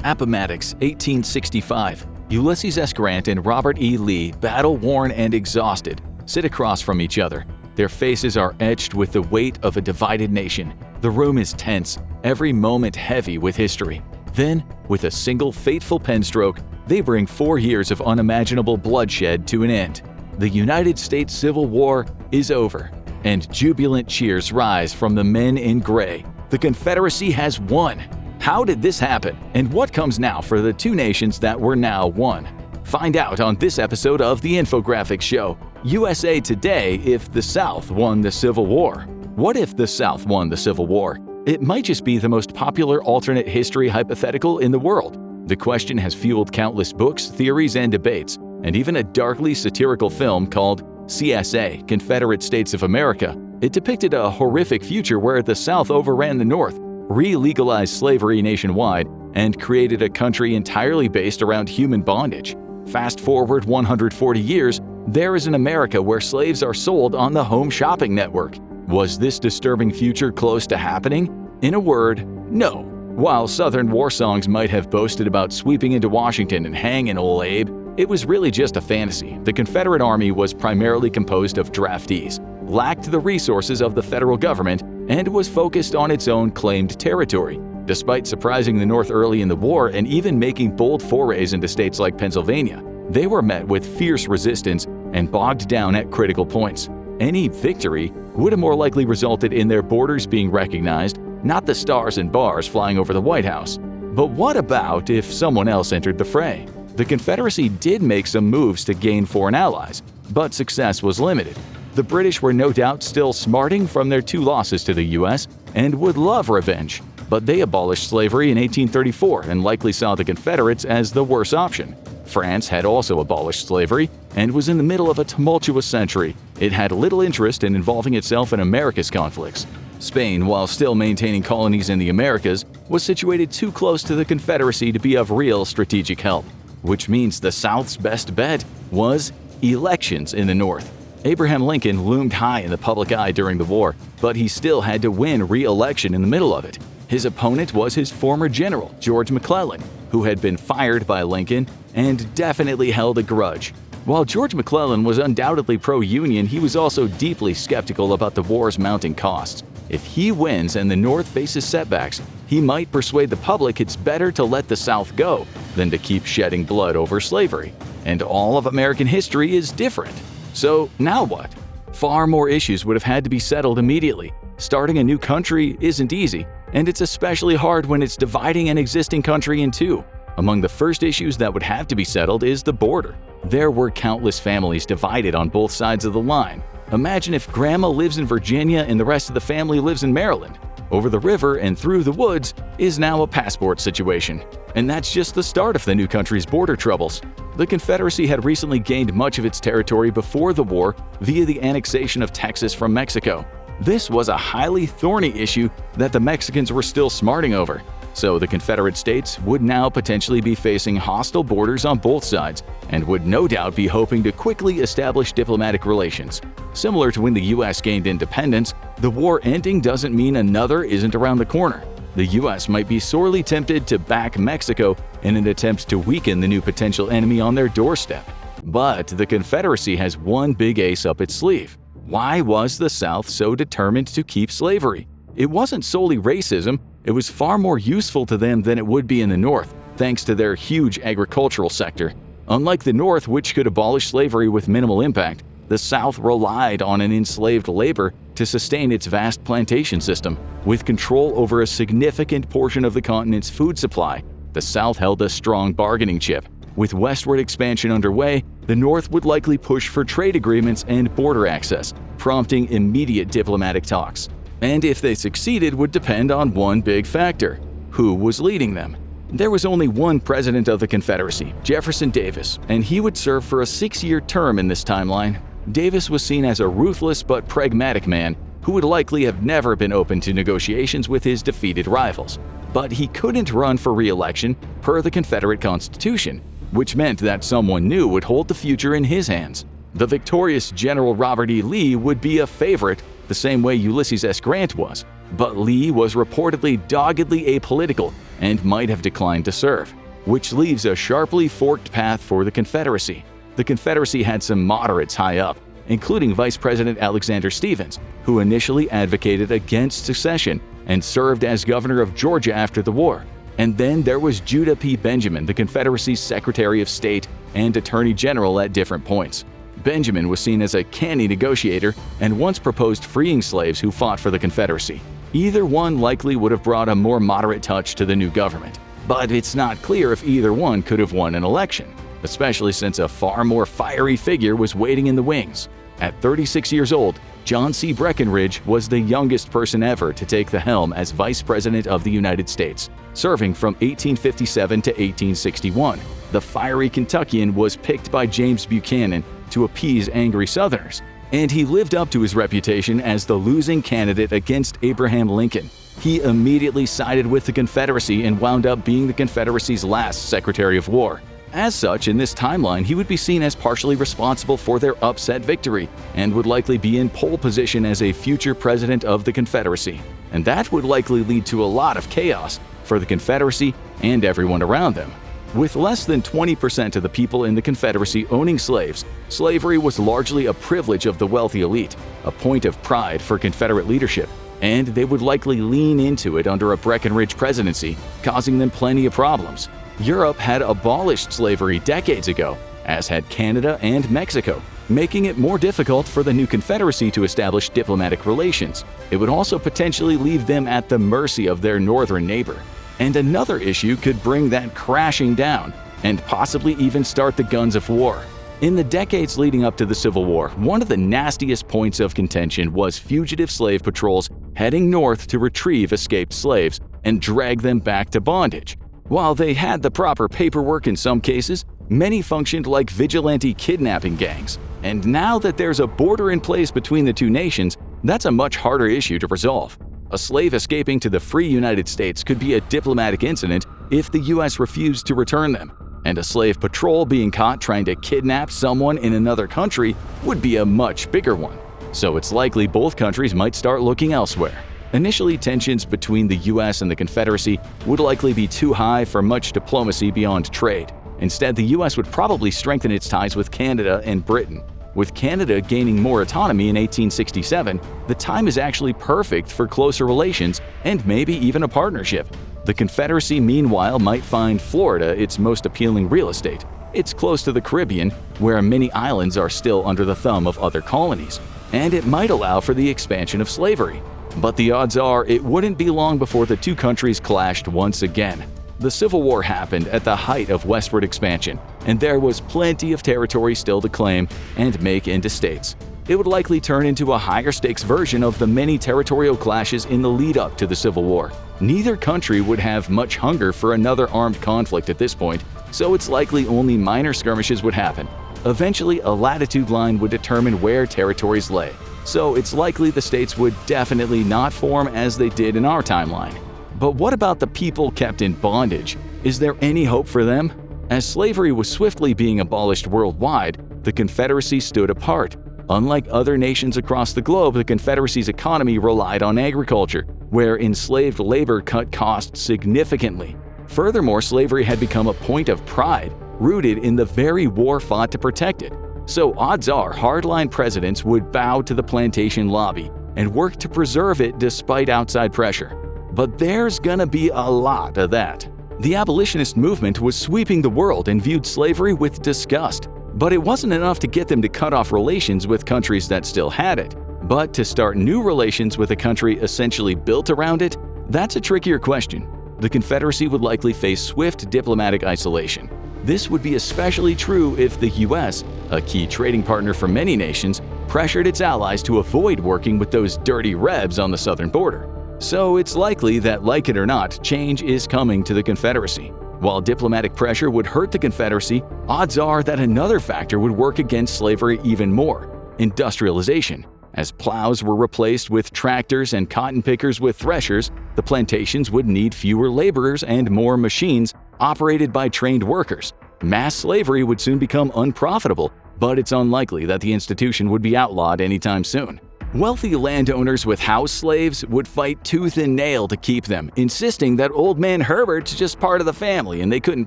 Appomattox, 1865. Ulysses S. Grant and Robert E. Lee, battle-worn and exhausted, sit across from each other. Their faces are etched with the weight of a divided nation. The room is tense, every moment heavy with history. Then, with a single fateful pen stroke, they bring 4 years of unimaginable bloodshed to an end. The United States Civil War is over, and jubilant cheers rise from the men in gray. The Confederacy has won. How did this happen, and what comes now for the two nations that were now one? Find out on this episode of The Infographics Show, USA Today if the South won the Civil War. What if the South won the Civil War? It might just be the most popular alternate history hypothetical in the world. The question has fueled countless books, theories, and debates, and even a darkly satirical film called CSA, Confederate States of America. It depicted a horrific future where the South overran the North, re-legalized slavery nationwide, and created a country entirely based around human bondage. Fast forward 140 years, there is an America where slaves are sold on the Home Shopping Network. Was this disturbing future close to happening? In a word, no. While Southern war songs might have boasted about sweeping into Washington and hanging old Abe, it was really just a fantasy. The Confederate Army was primarily composed of draftees, lacked the resources of the federal government, and was focused on its own claimed territory. Despite surprising the North early in the war and even making bold forays into states like Pennsylvania, they were met with fierce resistance and bogged down at critical points. Any victory would have more likely resulted in their borders being recognized, not the stars and bars flying over the White House. But what about if someone else entered the fray? The Confederacy did make some moves to gain foreign allies, but success was limited. The British were no doubt still smarting from their 2 losses to the U.S. and would love revenge, but they abolished slavery in 1834 and likely saw the Confederates as the worse option. France had also abolished slavery and was in the middle of a tumultuous century. It had little interest in involving itself in America's conflicts. Spain, while still maintaining colonies in the Americas, was situated too close to the Confederacy to be of real strategic help, which means the South's best bet was elections in the North. Abraham Lincoln loomed high in the public eye during the war, but he still had to win re-election in the middle of it. His opponent was his former general, George McClellan, who had been fired by Lincoln and definitely held a grudge. While George McClellan was undoubtedly pro-Union, he was also deeply skeptical about the war's mounting costs. If he wins and the North faces setbacks, he might persuade the public it's better to let the South go than to keep shedding blood over slavery. And all of American history is different. So now what? Far more issues would have had to be settled immediately. Starting a new country isn't easy, and it's especially hard when it's dividing an existing country in two. Among the first issues that would have to be settled is the border. There were countless families divided on both sides of the line. Imagine if Grandma lives in Virginia and the rest of the family lives in Maryland. Over the river and through the woods is now a passport situation. And that's just the start of the new country's border troubles. The Confederacy had recently gained much of its territory before the war via the annexation of Texas from Mexico. This was a highly thorny issue that the Mexicans were still smarting over. So the Confederate States would now potentially be facing hostile borders on both sides and would no doubt be hoping to quickly establish diplomatic relations. Similar to when the U.S. gained independence, the war ending doesn't mean another isn't around the corner. The U.S. might be sorely tempted to back Mexico in an attempt to weaken the new potential enemy on their doorstep. But the Confederacy has one big ace up its sleeve. Why was the South so determined to keep slavery? It wasn't solely racism. It was far more useful to them than it would be in the North, thanks to their huge agricultural sector. Unlike the North, which could abolish slavery with minimal impact, the South relied on an enslaved labor to sustain its vast plantation system. With control over a significant portion of the continent's food supply, the South held a strong bargaining chip. With westward expansion underway, the North would likely push for trade agreements and border access, prompting immediate diplomatic talks. And if they succeeded would depend on one big factor: who was leading them. There was only one president of the Confederacy, Jefferson Davis, and he would serve for a 6-year term in this timeline. Davis was seen as a ruthless but pragmatic man who would likely have never been open to negotiations with his defeated rivals. But he couldn't run for re-election per the Confederate Constitution, which meant that someone new would hold the future in his hands. The victorious General Robert E. Lee would be a favorite, the same way Ulysses S. Grant was. But Lee was reportedly doggedly apolitical and might have declined to serve, which leaves a sharply forked path for the Confederacy. The Confederacy had some moderates high up, including Vice President Alexander Stephens, who initially advocated against secession and served as governor of Georgia after the war. And then there was Judah P. Benjamin, the Confederacy's Secretary of State and Attorney General at different points. Benjamin was seen as a canny negotiator and once proposed freeing slaves who fought for the Confederacy. Either one likely would have brought a more moderate touch to the new government. But it's not clear if either one could have won an election, especially since a far more fiery figure was waiting in the wings. At 36 years old, John C. Breckinridge was the youngest person ever to take the helm as Vice President of the United States, serving from 1857 to 1861. The fiery Kentuckian was picked by James Buchanan to appease angry Southerners, and he lived up to his reputation as the losing candidate against Abraham Lincoln. He immediately sided with the Confederacy and wound up being the Confederacy's last Secretary of War. As such, in this timeline, he would be seen as partially responsible for their upset victory and would likely be in pole position as a future president of the Confederacy. And that would likely lead to a lot of chaos for the Confederacy and everyone around them. With less than 20% of the people in the Confederacy owning slaves, slavery was largely a privilege of the wealthy elite, a point of pride for Confederate leadership, and they would likely lean into it under a Breckinridge presidency, causing them plenty of problems. Europe had abolished slavery decades ago, as had Canada and Mexico, making it more difficult for the new Confederacy to establish diplomatic relations. It would also potentially leave them at the mercy of their northern neighbor. And another issue could bring that crashing down and possibly even start the guns of war. In the decades leading up to the Civil War, one of the nastiest points of contention was fugitive slave patrols heading north to retrieve escaped slaves and drag them back to bondage. While they had the proper paperwork in some cases, many functioned like vigilante kidnapping gangs. And now that there's a border in place between the two nations, that's a much harder issue to resolve. A slave escaping to the free United States could be a diplomatic incident if the U.S. refused to return them, and a slave patrol being caught trying to kidnap someone in another country would be a much bigger one. So it's likely both countries might start looking elsewhere. Initially, tensions between the U.S. and the Confederacy would likely be too high for much diplomacy beyond trade. Instead, the U.S. would probably strengthen its ties with Canada and Britain. With Canada gaining more autonomy in 1867, the time is actually perfect for closer relations and maybe even a partnership. The Confederacy, meanwhile, might find Florida its most appealing real estate. It's close to the Caribbean, where many islands are still under the thumb of other colonies, and it might allow for the expansion of slavery. But the odds are it wouldn't be long before the two countries clashed once again. The Civil War happened at the height of westward expansion, and there was plenty of territory still to claim and make into states. It would likely turn into a higher-stakes version of the many territorial clashes in the lead-up to the Civil War. Neither country would have much hunger for another armed conflict at this point, so it's likely only minor skirmishes would happen. Eventually, a latitude line would determine where territories lay, so it's likely the states would definitely not form as they did in our timeline. But what about the people kept in bondage? Is there any hope for them? As slavery was swiftly being abolished worldwide, the Confederacy stood apart. Unlike other nations across the globe, the Confederacy's economy relied on agriculture, where enslaved labor cut costs significantly. Furthermore, slavery had become a point of pride, rooted in the very war fought to protect it. So odds are hardline presidents would bow to the plantation lobby and work to preserve it despite outside pressure. But there's gonna be a lot of that. The abolitionist movement was sweeping the world and viewed slavery with disgust. But it wasn't enough to get them to cut off relations with countries that still had it. But to start new relations with a country essentially built around it, that's a trickier question. The Confederacy would likely face swift diplomatic isolation. This would be especially true if the U.S., a key trading partner for many nations, pressured its allies to avoid working with those dirty Rebs on the southern border. So it's likely that, like it or not, change is coming to the Confederacy. While diplomatic pressure would hurt the Confederacy, odds are that another factor would work against slavery even more: industrialization. As plows were replaced with tractors and cotton pickers with threshers, the plantations would need fewer laborers and more machines operated by trained workers. Mass slavery would soon become unprofitable, but it's unlikely that the institution would be outlawed anytime soon. Wealthy landowners with house slaves would fight tooth and nail to keep them, insisting that Old Man Herbert's just part of the family and they couldn't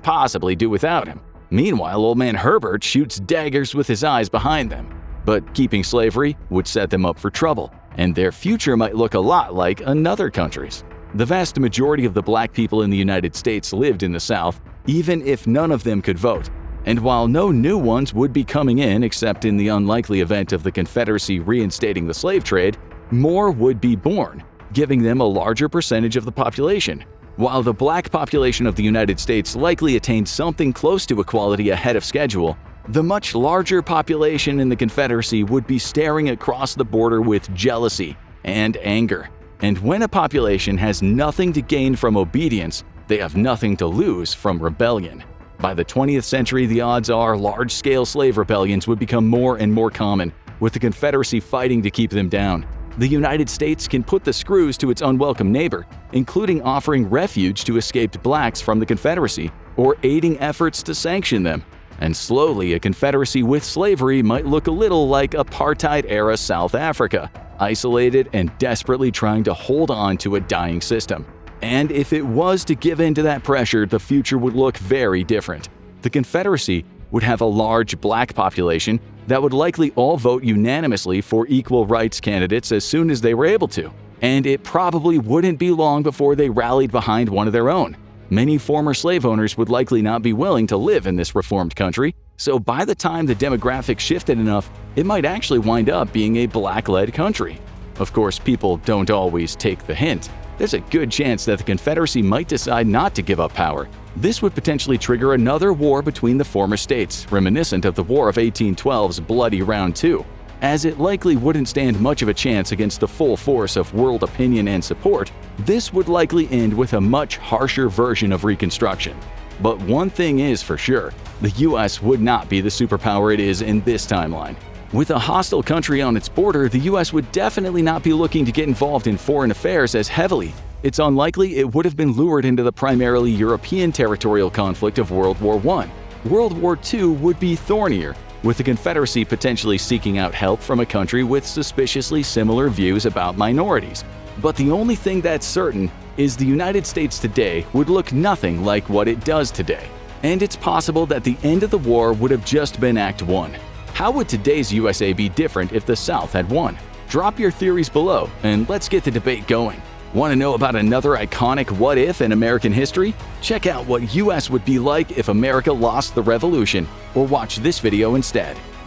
possibly do without him. Meanwhile, Old Man Herbert shoots daggers with his eyes behind them. But keeping slavery would set them up for trouble, and their future might look a lot like another country's. The vast majority of the black people in the United States lived in the South, even if none of them could vote. And while no new ones would be coming in except in the unlikely event of the Confederacy reinstating the slave trade, more would be born, giving them a larger percentage of the population. While the black population of the United States likely attained something close to equality ahead of schedule, the much larger population in the Confederacy would be staring across the border with jealousy and anger. And when a population has nothing to gain from obedience, they have nothing to lose from rebellion. By the 20th century, the odds are large-scale slave rebellions would become more and more common, with the Confederacy fighting to keep them down. The United States can put the screws to its unwelcome neighbor, including offering refuge to escaped blacks from the Confederacy or aiding efforts to sanction them. And slowly, a Confederacy with slavery might look a little like apartheid-era South Africa, isolated and desperately trying to hold on to a dying system. And if it was to give in to that pressure, the future would look very different. The Confederacy would have a large black population that would likely all vote unanimously for equal rights candidates as soon as they were able to. And it probably wouldn't be long before they rallied behind one of their own. Many former slave owners would likely not be willing to live in this reformed country, so by the time the demographics shifted enough, it might actually wind up being a black-led country. Of course, people don't always take the hint. There's a good chance that the Confederacy might decide not to give up power. This would potentially trigger another war between the former states, reminiscent of the War of 1812's bloody Round 2. As it likely wouldn't stand much of a chance against the full force of world opinion and support, this would likely end with a much harsher version of Reconstruction. But one thing is for sure, the US would not be the superpower it is in this timeline. With a hostile country on its border, the US would definitely not be looking to get involved in foreign affairs as heavily. It's unlikely it would have been lured into the primarily European territorial conflict of World War I. World War II would be thornier, with the Confederacy potentially seeking out help from a country with suspiciously similar views about minorities. But the only thing that's certain is the United States today would look nothing like what it does today. And it's possible that the end of the war would have just been Act 1. How would today's USA be different if the South had won? Drop your theories below, and let's get the debate going. Want to know about another iconic what-if in American history? Check out what US would be like if America lost the Revolution, or watch this video instead.